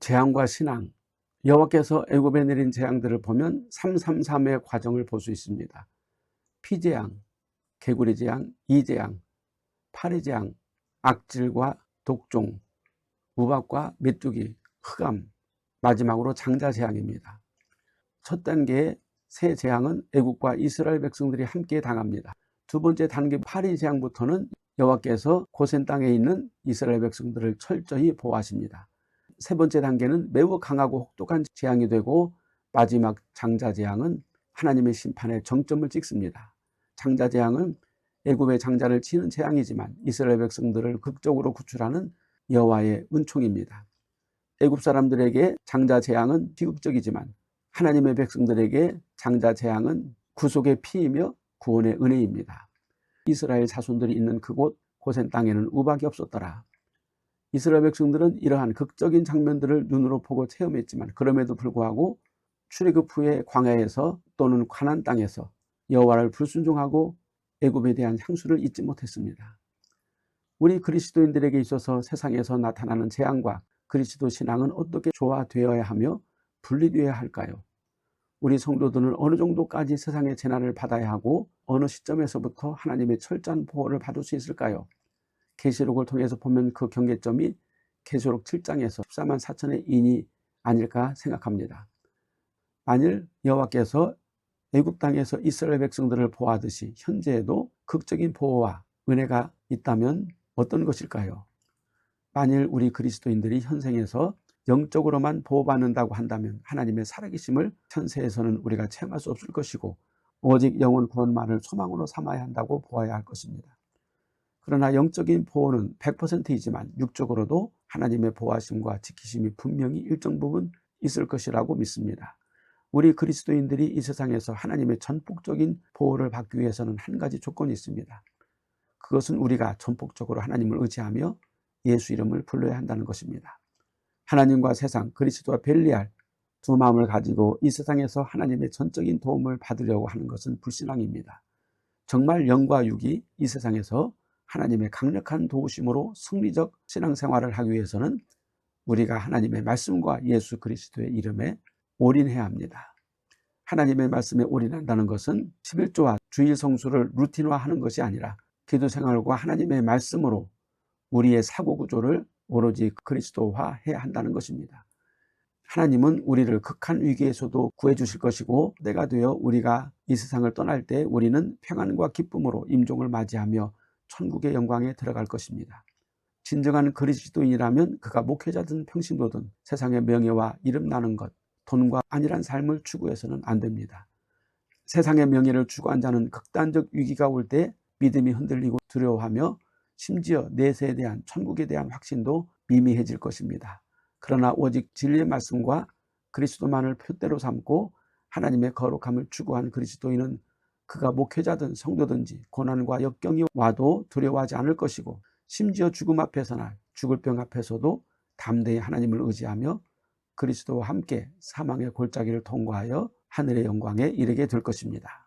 재앙과 신앙, 여호와께서 애굽에 내린 재앙들을 보면 333의 과정을 볼 수 있습니다. 피재앙, 개구리 재앙, 이재앙, 파리재앙, 악질과 독종, 우박과 메뚜기, 흑암, 마지막으로 장자재앙입니다. 첫 단계의 새 재앙은 애국과 이스라엘 백성들이 함께 당합니다. 두 번째 단계 파리재앙부터는 여호와께서 고센 땅에 있는 이스라엘 백성들을 철저히 보호하십니다. 세 번째 단계는 매우 강하고 혹독한 재앙이 되고 마지막 장자재앙은 하나님의 심판의 정점을 찍습니다. 장자재앙은 애굽의 장자를 치는 재앙이지만 이스라엘 백성들을 극적으로 구출하는 여호와의 은총입니다. 애굽 사람들에게 장자재앙은 비극적이지만 하나님의 백성들에게 장자재앙은 구속의 피이며 구원의 은혜입니다. 이스라엘 자손들이 있는 그곳 고센 땅에는 우박이 없었더라. 이스라엘 백성들은 이러한 극적인 장면들을 눈으로 보고 체험했지만 그럼에도 불구하고 출애굽 후에 광야에서 또는 가나안 땅에서 여호와를 불순종하고 애굽에 대한 향수를 잊지 못했습니다. 우리 그리스도인들에게 있어서 세상에서 나타나는 재앙과 그리스도 신앙은 어떻게 조화되어야 하며 분리되어야 할까요? 우리 성도들은 어느 정도까지 세상의 재난을 받아야 하고 어느 시점에서부터 하나님의 철저한 보호를 받을 수 있을까요? 계시록을 통해서 보면 그 경계점이 계시록 7장에서 14만 4천의 인이 아닐까 생각합니다. 만일 여호와께서 애굽 땅에서 이스라엘 백성들을 보호하듯이 현재에도 극적인 보호와 은혜가 있다면 어떤 것일까요? 만일 우리 그리스도인들이 현생에서 영적으로만 보호받는다고 한다면 하나님의 살아계심을 현세에서는 우리가 체험할 수 없을 것이고 오직 영혼 구원만을 소망으로 삼아야 한다고 보아야 할 것입니다. 그러나 영적인 보호는 100%이지만 육적으로도 하나님의 보호하심과 지키심이 분명히 일정 부분 있을 것이라고 믿습니다. 우리 그리스도인들이 이 세상에서 하나님의 전폭적인 보호를 받기 위해서는 한 가지 조건이 있습니다. 그것은 우리가 전폭적으로 하나님을 의지하며 예수 이름을 불러야 한다는 것입니다. 하나님과 세상, 그리스도와 별리할 두 마음을 가지고 이 세상에서 하나님의 전적인 도움을 받으려고 하는 것은 불신앙입니다. 정말 영과 육이 이 세상에서 하나님의 강력한 도우심으로 승리적 신앙생활을 하기 위해서는 우리가 하나님의 말씀과 예수 그리스도의 이름에 올인해야 합니다. 하나님의 말씀에 올인한다는 것은 11조와 주일 성수를 루틴화하는 것이 아니라 기도생활과 하나님의 말씀으로 우리의 사고구조를 오로지 그리스도화해야 한다는 것입니다. 하나님은 우리를 극한 위기에서도 구해주실 것이고 때가 되어 우리가 이 세상을 떠날 때 우리는 평안과 기쁨으로 임종을 맞이하며 천국의 영광에 들어갈 것입니다. 진정한 그리스도인이라면 그가 목회자든 평신도든 세상의 명예와 이름 나는 것, 돈과 안일한 삶을 추구해서는 안 됩니다. 세상의 명예를 추구한 자는 극단적 위기가 올 때 믿음이 흔들리고 두려워하며 심지어 내세에 대한 천국에 대한 확신도 미미해질 것입니다. 그러나 오직 진리의 말씀과 그리스도만을 표대로 삼고 하나님의 거룩함을 추구한 그리스도인은 그가 목회자든 성도든지 고난과 역경이 와도 두려워하지 않을 것이고 심지어 죽음 앞에서나 죽을 병 앞에서도 담대히 하나님을 의지하며 그리스도와 함께 사망의 골짜기를 통과하여 하늘의 영광에 이르게 될 것입니다.